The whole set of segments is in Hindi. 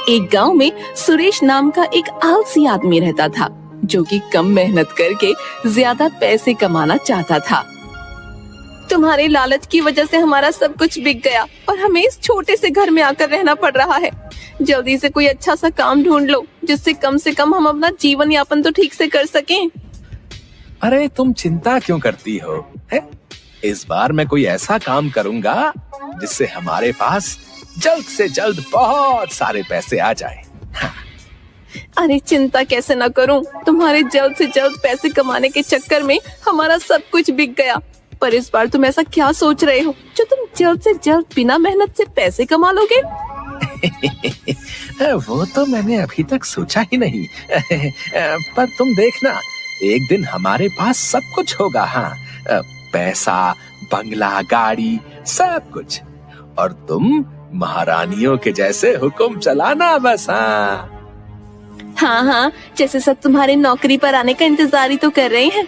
एक गांव में सुरेश नाम का एक आलसी आदमी रहता था, जो कि कम मेहनत करके ज्यादा पैसे कमाना चाहता था। तुम्हारे लालच की वजह से हमारा सब कुछ बिक गया और हमें इस छोटे से घर में आकर रहना पड़ रहा है। जल्दी से कोई अच्छा सा काम ढूंढ लो, जिससे कम से कम हम अपना जीवन यापन तो ठीक से कर सकें। अरे तुम चिंता क्यों करती हो? इस बार मैं कोई ऐसा काम करूंगा जिससे हमारे पास जल्द से जल्द बहुत सारे पैसे आ जाए। हाँ। अरे चिंता कैसे न करूं, तुम्हारे जल्द से जल्द पैसे कमाने के चक्कर में हमारा सब कुछ बिक गया। पर इस बार तुम ऐसा क्या सोच रहे हो जो तुम जल्द से जल्द बिना मेहनत से पैसे कमा लोगे? वो तो मैंने अभी तक सोचा ही नहीं। पर तुम देखना, एक दिन हमारे पास सब कुछ होगा। हाँ, पैसा, बंगला, गाड़ी, सब कुछ। और तुम महारानियों के जैसे हुक्म चलाना बस। हाँ, जैसे सब तुम्हारे नौकरी पर आने का इंतजार ही तो कर रहे हैं।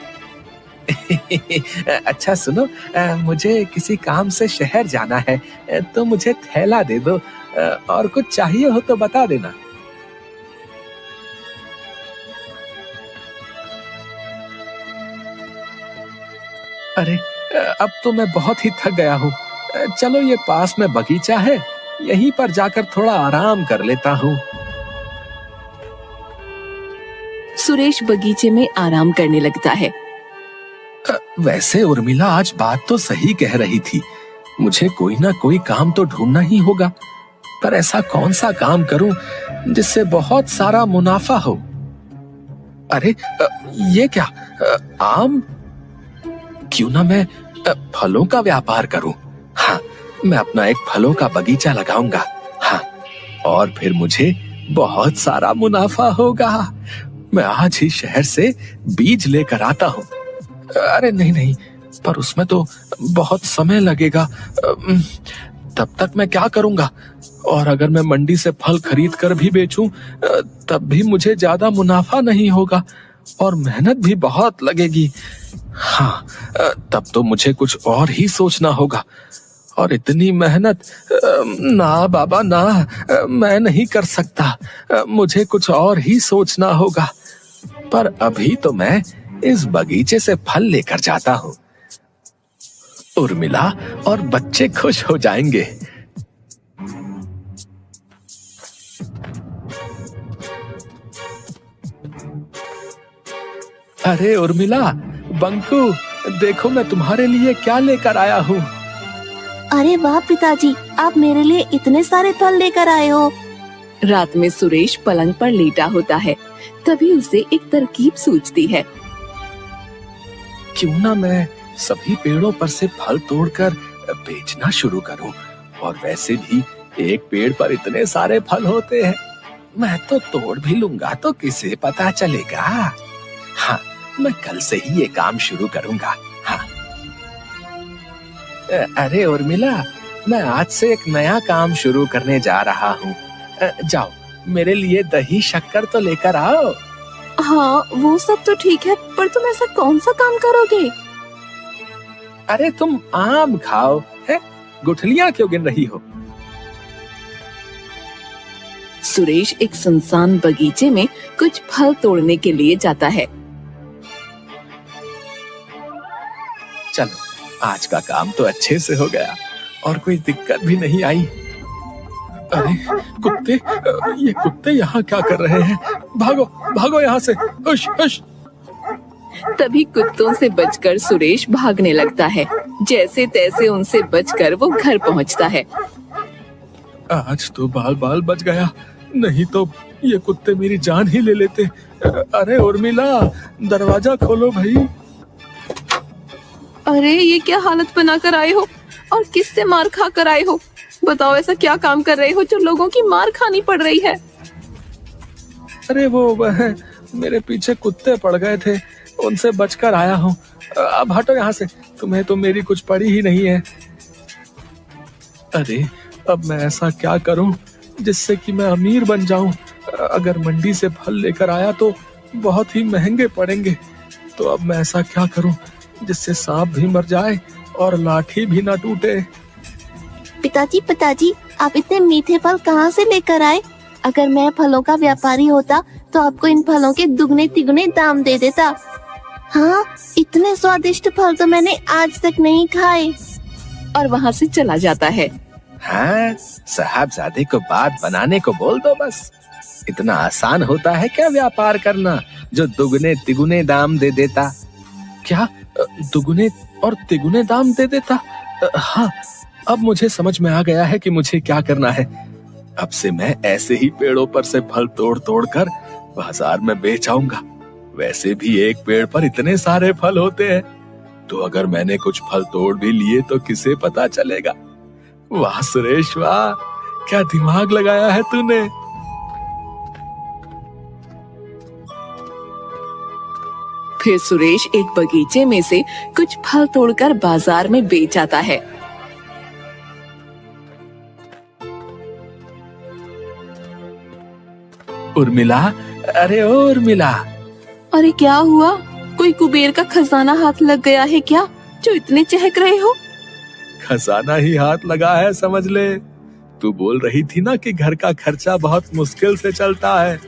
अच्छा सुनो, मुझे किसी काम से शहर जाना है, तो मुझे थैला दे दो। और कुछ चाहिए हो तो बता देना। अरे अब तो मैं बहुत ही थक गया हूँ। चलो, ये पास में बगीचा है, यहीं पर जाकर थोड़ा आराम कर लेता हूँ। सुरेश बगीचे में आराम करने लगता है। वैसे उर्मिला आज बात तो सही कह रही थी, मुझे कोई ना कोई काम तो ढूंढना ही होगा। पर ऐसा कौन सा काम करूं जिससे बहुत सारा मुनाफा हो? अरे ये क्या, आम? क्यों ना मैं फलों का व्यापार करूं। हाँ, मैं अपना एक फलों का बगीचा लगाऊंगा। हाँ, और फिर मुझे बहुत सारा मुनाफा होगा। मैं आज ही शहर से बीज लेकर आता हूँ। अरे नहीं, पर उसमें तो बहुत समय लगेगा। तब तक मैं क्या करूंगा? और अगर मैं मंडी से फल खरीद कर भी बेचूं, तब भी मुझे ज्यादा मुनाफा नहीं होगा और मेहनत भी बहुत लगेगी। हाँ, तब तो मुझे कुछ और ही सोचना होगा। और इतनी मेहनत, ना बाबा ना, मैं नहीं कर सकता। मुझे कुछ और ही सोचना होगा। पर अभी तो मैं इस बगीचे से फल लेकर जाता हूँ। उर्मिला और बच्चे खुश हो जाएंगे। अरे उर्मिला, बंकू, देखो मैं तुम्हारे लिए क्या लेकर आया हूँ। अरे वाह पिताजी, आप मेरे लिए इतने सारे फल लेकर आए हो। रात में सुरेश पलंग पर लेटा होता है, तभी उसे एक तरकीब सूझती है। क्यों ना मैं सभी पेड़ों पर से फल तोड़कर बेचना शुरू करूं। और वैसे भी एक पेड़ पर इतने सारे फल होते हैं, मैं तो तोड़ भी लूंगा तो किसे पता चलेगा। हाँ, मैं कल से ही ये काम शुरू करूंगा। हाँ। अरे उर्मिला, मैं आज से एक नया काम शुरू करने जा रहा हूँ। जाओ, मेरे लिए दही शक्कर तो लेकर आओ। हाँ, वो सब तो ठीक है, पर तुम ऐसा कौन सा काम करोगे? अरे तुम आम खाओ, है? गुठलियां क्यों गिन रही हो? सुरेश एक सुनसान बगीचे में कुछ फल तोड़ने के लिए जाता है। चलो, आज का काम तो अच्छे से हो गया और कोई दिक्कत भी नहीं आई। अरे कुत्ते, ये कुत्ते यहाँ क्या कर रहे हैं? भागो भागो यहाँ से, हुश हुश। तभी कुत्तों से बचकर सुरेश भागने लगता है। जैसे तैसे उनसे बचकर वो घर पहुँचता है। आज तो बाल बाल बच गया, नहीं तो ये कुत्ते मेरी जान ही ले लेते। अरे उर्मिला, दरवाजा खोलो भाई। अरे ये क्या हालत बना कर आए हो और किससे मार खा कर आए हो? बताओ, ऐसा क्या काम कर रहे हो जो लोगों की मार खानी पड़ रही है? अरे वो मेरे पीछे कुत्ते पड़ गए थे, उनसे बचकर आया हूँ। अब हटो यहाँ से, तुम्हें तो मेरी कुछ पड़ी ही नहीं है। अरे अब मैं ऐसा क्या करूँ जिससे कि मैं अमीर बन जाऊं? अगर मंडी से फल लेकर आया तो बहुत ही महंगे पड़ेंगे। तो अब मैं ऐसा क्या करूं जिससे सांप भी मर जाए और लाठी भी ना टूटे? पिताजी, आप इतने मीठे फल कहाँ से लेकर आए? अगर मैं फलों का व्यापारी होता तो आपको इन फलों के दुगने तिगुने दाम दे देता। हाँ, इतने स्वादिष्ट फल तो मैंने आज तक नहीं खाए। और वहाँ से चला जाता है। हाँ, साहबजादे को बात बनाने को बोल दो बस। इतना आसान होता है क्या व्यापार करना जो दुगने तिगुने दाम दे देता? क्या दुगने और तिगुने दाम दे देता? हाँ, अब मुझे समझ में आ गया है कि मुझे क्या करना है। अब से मैं ऐसे ही पेड़ों पर से फल तोड़ तोड़ कर बाजार में बेच आऊंगा। वैसे भी एक पेड़ पर इतने सारे फल होते हैं, तो अगर मैंने कुछ फल तोड़ भी लिए तो किसे पता चलेगा। वाह सुरेश वाह, क्या दिमाग लगाया है तूने। फिर सुरेश एक बगीचे में से कुछ फल तोड़कर बाजार में बेच आता है। उर्मिला, अरे ओ उर्मिला। अरे क्या हुआ? कोई कुबेर का खजाना हाथ लग गया है क्या, जो इतने चहक रहे हो? खजाना ही हाथ लगा है समझ ले। तू बोल रही थी ना कि घर का खर्चा बहुत मुश्किल से चलता है।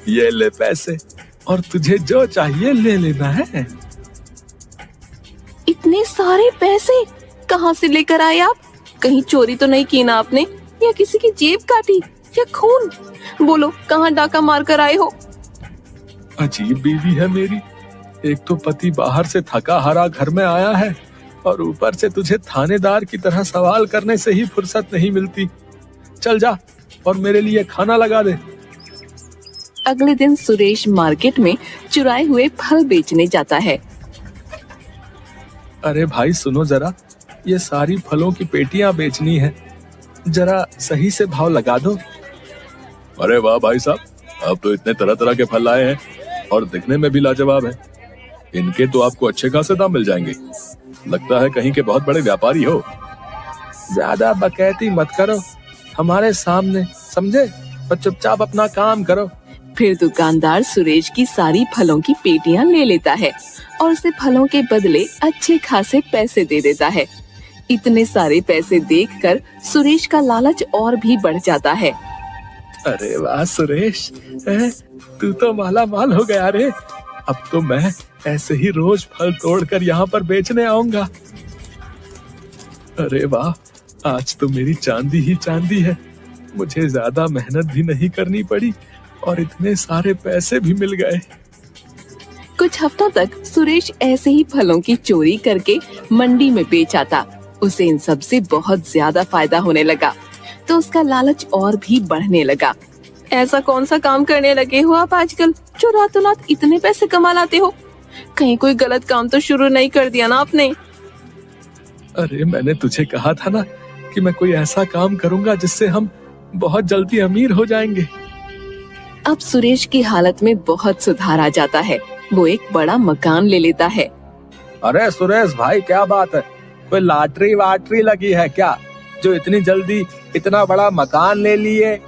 ये ले पैसे और तुझे जो चाहिए ले लेना है। इतने सारे पैसे कहाँ से लेकर आए आप? कहीं चोरी तो नहीं की ना आपने, या किसी की जेब काटी या खून? बोलो, कहाँ डाका मार कर आए हो? अजीब बीवी है मेरी। एक तो पति बाहर से थका हारा घर में आया है और ऊपर से तुझे थानेदार की तरह सवाल करने से ही फुर्सत नहीं मिलती। चल जा और मेरे लिए खाना लगा दे। अगले दिन सुरेश मार्केट में चुराए हुए फल बेचने जाता है। अरे भाई सुनो जरा, ये सारी फलों की पेटियां बेचनी है, जरा सही से भाव लगा दो। अरे वाह भाई साहब, अब तो इतने तरह तरह के फल आए हैं और दिखने में भी लाजवाब है। इनके तो आपको अच्छे खासे दाम मिल जाएंगे। लगता है कहीं के बहुत बड़े व्यापारी हो। ज्यादा बकैती मत करो हमारे सामने, समझे? और चुपचाप अपना काम करो। फिर दुकानदार सुरेश की सारी फलों की पेटियां ले लेता है और उसे फलों के बदले अच्छे खासे पैसे दे देता है। इतने सारे पैसे देखकर सुरेश का लालच और भी बढ़ जाता है। अरे वाह सुरेश, तू तो माला माल हो गया रे। अब तो मैं ऐसे ही रोज फल तोड़कर यहाँ पर बेचने आऊंगा। अरे वाह, आज तो मेरी चांदी ही चांदी है। मुझे ज्यादा मेहनत भी नहीं करनी पड़ी और इतने सारे पैसे भी मिल गए। कुछ हफ्तों तक सुरेश ऐसे ही फलों की चोरी करके मंडी में बेच आता। उसे इन सब से बहुत ज्यादा फायदा होने लगा, तो उसका लालच और भी बढ़ने लगा। ऐसा कौन सा काम करने लगे हो आप आजकल, जो रातों रात इतने पैसे कमा लाते हो? कहीं कोई गलत काम तो शुरू नहीं कर दिया ना आपने? अरे मैंने तुझे कहा था ना कि मैं कोई ऐसा काम करूंगा जिससे हम बहुत जल्दी अमीर हो जाएंगे। अब सुरेश की हालत में बहुत सुधार आ जाता है। वो एक बड़ा मकान ले लेता है। अरे सुरेश भाई, क्या बात है? कोई लॉटरी वाटरी लगी है क्या जो इतनी जल्दी इतना बड़ा मकान ले लिए?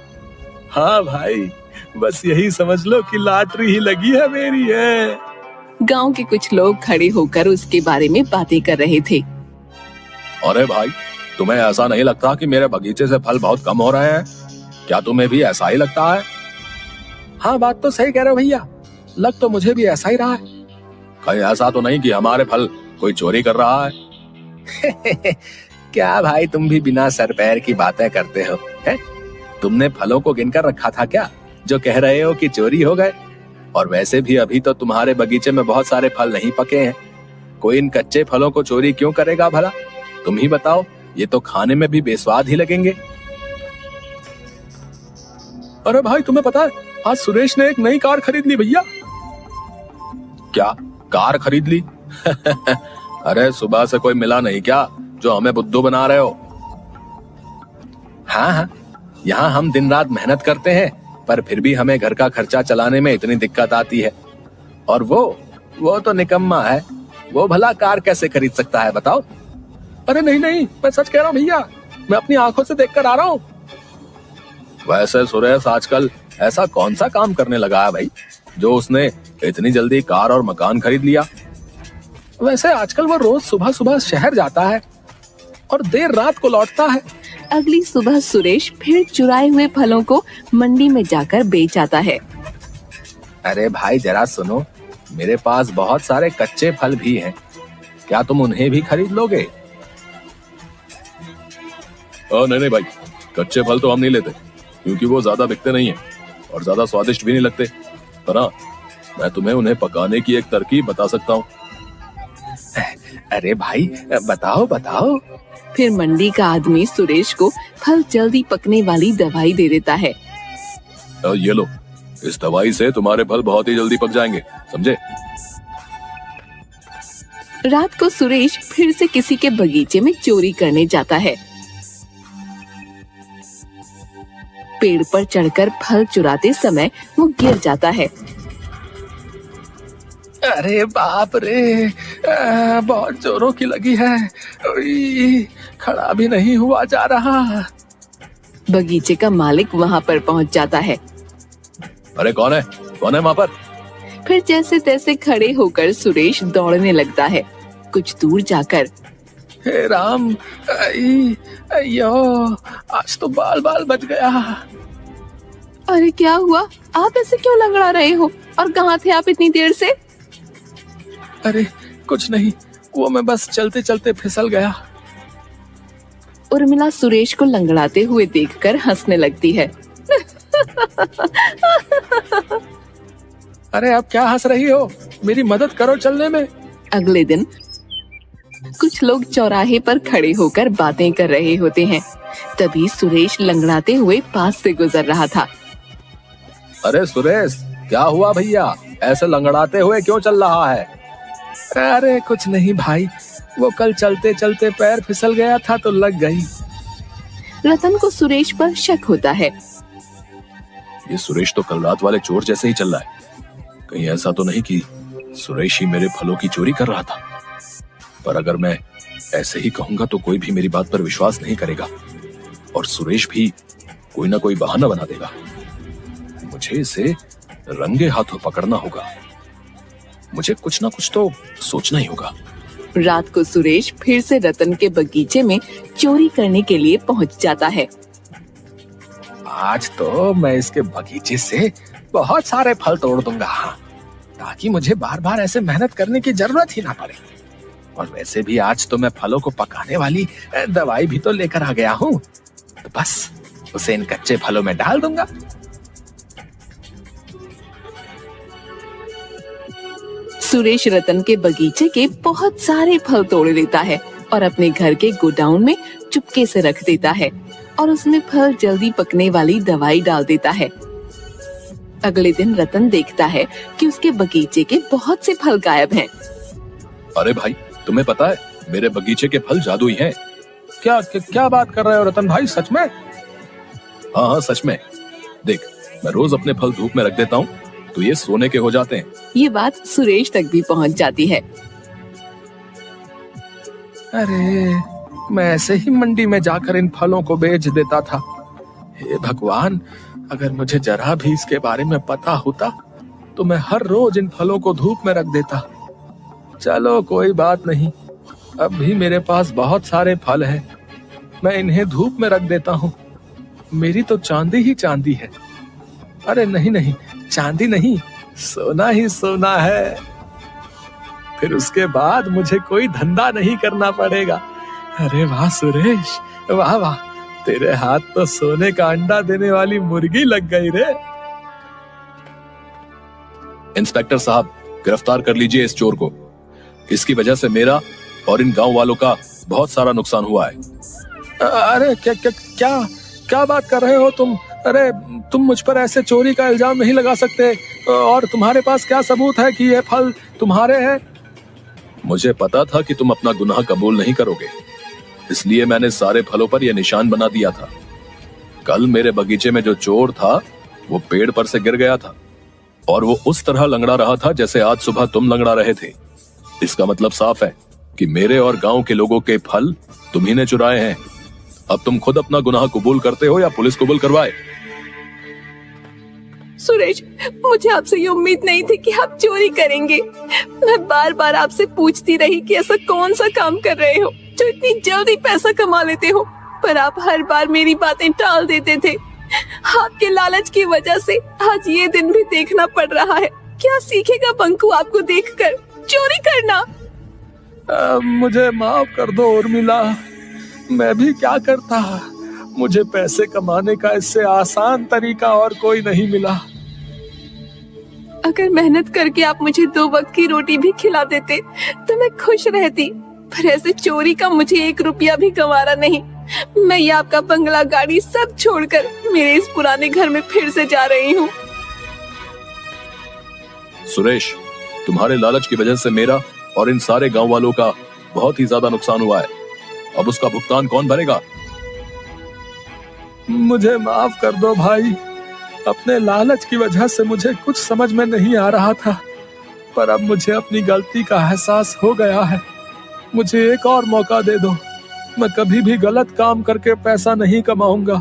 हाँ भाई, बस यही समझ लो कि लॉटरी ही लगी है मेरी है। गांव के कुछ लोग खड़े होकर उसके बारे में बातें कर रहे थे। अरे भाई, तुम्हें ऐसा नहीं लगता कि मेरे बगीचे से फल बहुत कम हो रहे हैं? क्या तुम्हें भी ऐसा ही लगता है? हाँ, बात तो सही कह रहे हो भैया, लग तो मुझे भी ऐसा ही रहा है। कहीं ऐसा तो नहीं कि हमारे फल कोई चोरी कर रहा है? क्या भाई, तुम भी बिना सर पैर की बातें करते हो है? तुमने फलों को गिनकर रखा था क्या जो कह रहे हो कि चोरी हो गए? और वैसे भी अभी तो तुम्हारे बगीचे में बहुत सारे फल नहीं पके हैं। कोई इन कच्चे फलों को चोरी क्यों करेगा भला? तुम ही बताओ, ये तो खाने में भी बेस्वाद ही लगेंगे। अरे भाई, तुम्हें पता है आज सुरेश ने एक नई कार खरीद ली भैया। क्या कार खरीद ली? अरे सुबह से कोई मिला नहीं क्या जो हमें बुद्धू बना रहे हो? हाँ, यहाँ हम दिन रात मेहनत करते हैं, पर फिर भी हमें घर का खर्चा चलाने में इतनी दिक्कत आती है। और वो तो निकम्मा है, वो भला कार कैसे खरीद सकता है बताओ? अरे नहीं, मैं सच कह रहा हूँ भैया, मैं अपनी आंखों से देखकर आ रहा हूँ। वैसे सुरेश आजकल ऐसा कौन सा काम करने लगा है भाई जो उसने इतनी जल्दी कार और मकान खरीद लिया? वैसे आजकल वो रोज सुबह सुबह शहर जाता है और देर रात को लौटता है। अगली सुबह सुरेश फिर चुराए हुए फलों को मंडी में जाकर बेच आता है। अरे भाई जरा सुनो, मेरे पास बहुत सारे कच्चे फल भी हैं, क्या तुम उन्हें भी खरीद लोगे? नहीं भाई, कच्चे फल तो हम नहीं लेते क्योंकि वो ज्यादा बिकते नहीं है और ज्यादा स्वादिष्ट भी नहीं लगते। पर हाँ, मैं तुम्हें उन्हें पकाने की एक तरकीब बता सकता हूँ। अरे भाई बताओ बताओ। फिर मंडी का आदमी सुरेश को फल जल्दी पकने वाली दवाई दे देता है। ये लो, इस दवाई से तुम्हारे फल बहुत ही जल्दी पक जाएंगे, समझे? रात को सुरेश फिर से किसी के बगीचे में चोरी करने जाता है। पेड़ पर चढ़कर फल चुराते समय वो गिर जाता है। अरे बाप रे, बहुत जोरों की लगी है, खड़ा भी नहीं हुआ जा रहा। बगीचे का मालिक वहाँ पर पहुँच जाता है। अरे कौन है वहाँ पर? फिर जैसे तैसे खड़े होकर सुरेश दौड़ने लगता है। कुछ दूर जाकर, हे राम, अयो, आज तो बाल बाल बच गया। अरे क्या हुआ? आप ऐसे क्यों लंगड़ा रहे हो? और कहाँ थे आप इतनी देर से? अरे कुछ नहीं, वो मैं बस चलते चलते फिसल गया। उर्मिला सुरेश को लंगड़ाते हुए देखकर हंसने लगती है। अरे अब क्या हंस रही हो? मेरी मदद करो चलने में। अगले दिन कुछ लोग चौराहे पर खड़े होकर बातें कर रहे होते हैं। तभी सुरेश लंगड़ाते हुए पास से गुजर रहा था। अरे सुरेश, क्या हुआ भैया? ऐसे लंगड़ाते हुए क्यों चल रहा है? अरे कुछ नहीं भाई, वो कल चलते चलते पैर फिसल गया था तो लग गई। रतन को सुरेश पर शक होता है। ये सुरेश तो कल रात वाले चोर जैसे ही चल रहा है। कहीं ऐसा तो नहीं कि सुरेश ही मेरे फलों की चोरी कर रहा था? पर अगर मैं ऐसे ही कहूंगा तो कोई भी मेरी बात पर विश्वास नहीं करेगा और सुरेश भी कोई ना कोई बहाना बना देगा। मुझे इसे रंगे हाथों पकड़ना होगा। मुझे कुछ ना कुछ तो सोचना ही होगा। रात को सुरेश फिर से रतन के बगीचे में चोरी करने के लिए पहुंच जाता है। आज तो मैं इसके बगीचे से बहुत सारे फल तोड़ दूंगा, ताकि मुझे बार बार ऐसे मेहनत करने की जरूरत ही ना पड़े। और वैसे भी आज तो मैं फलों को पकाने वाली दवाई भी तो लेकर आ गया हूँ, तो बस उसे इन कच्चे फलों में डाल दूंगा। सुरेश रतन के बगीचे के बहुत सारे फल तोड़ लेता है और अपने घर के गोडाउन में चुपके से रख देता है और उसमें फल जल्दी पकने वाली दवाई डाल देता है। अगले दिन रतन देखता है कि उसके बगीचे के बहुत से फल गायब हैं। अरे भाई, तुम्हें पता है मेरे बगीचे के फल जादुई हैं। क्या बात कर रहे हो रतन भाई, सच में? हाँ सच में। देख, मैं रोज अपने फल धूप में रख देता हूँ तो ये सोने के हो जाते हैं। ये बात सुरेश तक भी पहुँच जाती है। अरे मैं ऐसे ही मंडी में जाकर इन फलों को बेच देता था। हे भगवान, अगर मुझे जरा भी इसके बारे में पता होता तो मैं हर रोज इन फलों को धूप में रख देता। चलो कोई बात नहीं, अब भी मेरे पास बहुत सारे फल हैं, मैं इन्हें धूप में रख देता हूँ। मेरी तो चांदी ही चांदी है। अरे नहीं नहीं, चांदी नहीं, सोना ही सोना है। फिर उसके बाद मुझे कोई धंधा नहीं करना पड़ेगा। अरे वाह सुरेश, वाह वाह, तेरे हाथ तो सोने का अंडा देने वाली मुर्गी लग गई रे। इंस्पेक्टर साहब, गिरफ्तार कर लीजिए इस चोर को। इसकी वजह से मेरा और इन गांव वालों का बहुत सारा नुकसान हुआ है। अरे क्या बात कर रहे हो तुम? अरे तुम मुझ पर ऐसे चोरी का इल्जाम नहीं लगा सकते। और तुम्हारे पास क्या सबूत है कि ये फल तुम्हारे हैं? मुझे पता था कि तुम अपना गुनाह कबूल नहीं करोगे, इसलिए मैंने सारे फलों पर यह निशान बना दिया था। कल मेरे बगीचे में जो चोर था वो पेड़ पर से गिर गया था और वो उस तरह लंगड़ा रहा था जैसे आज सुबह तुम लंगड़ा रहे थे। इसका मतलब साफ है कि मेरे और गांव के लोगों के फल तुम्ही ने चुराए हैं। अब तुम खुद अपना गुनाह कबूल करते हो या पुलिस कबूल करवाए? सुरेश, मुझे आपसे ये उम्मीद नहीं थी कि आप चोरी करेंगे। मैं बार बार आपसे पूछती रही कि ऐसा कौन सा काम कर रहे हो जो इतनी जल्दी पैसा कमा लेते हो, पर आप हर बार मेरी बातें टाल देते थे। आपके लालच की वजह से आज ये दिन भी देखना पड़ रहा है। क्या सीखेगा पंकु आपको देखकर? चोरी करना। मुझे माफ कर दो उर्मिला, मैं भी क्या करता। मुझे पैसे कमाने का इससे आसान तरीका और कोई नहीं मिला। अगर मेहनत करके आप मुझे 2 वक्त की रोटी भी खिला देते तो मैं खुश रहती, पर ऐसे चोरी का मुझे 1 रुपया भी गंवारा नहीं। मैं ये आपका बंगला, गाड़ी सब छोड़कर मेरे इस पुराने घर में फिर से जा रही हूँ। सुरेश, तुम्हारे लालच की वजह से मेरा और इन सारे गांव वालों का बहुत ही ज्यादा नुकसान हुआ है। अब उसका भुगतान कौन भरेगा? मुझे माफ कर दो भाई, अपने लालच की वजह से मुझे कुछ समझ में नहीं आ रहा था, पर अब मुझे अपनी गलती का एहसास हो गया है। मुझे एक और मौका दे दो, मैं कभी भी गलत काम करके पैसा नहीं कमाऊंगा।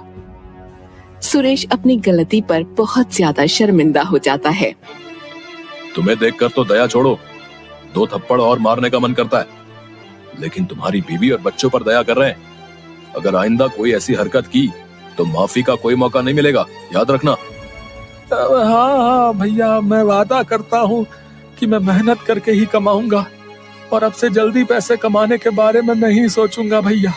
सुरेश अपनी गलती पर बहुत ज्यादा शर्मिंदा हो जाता है। तुम्हें देखकर तो दया छोड़ो, 2 थप्पड़ और मारने का मन करता है, लेकिन तुम्हारी बीवी और बच्चों पर दया कर रहे हैं। अगर आइंदा कोई ऐसी हरकत की तो माफी का कोई मौका नहीं मिलेगा, याद रखना। हाँ भैया, मैं वादा करता हूँ कि मैं मेहनत करके ही कमाऊंगा और अब से जल्दी पैसे कमाने के बारे में नहीं सोचूंगा भैया।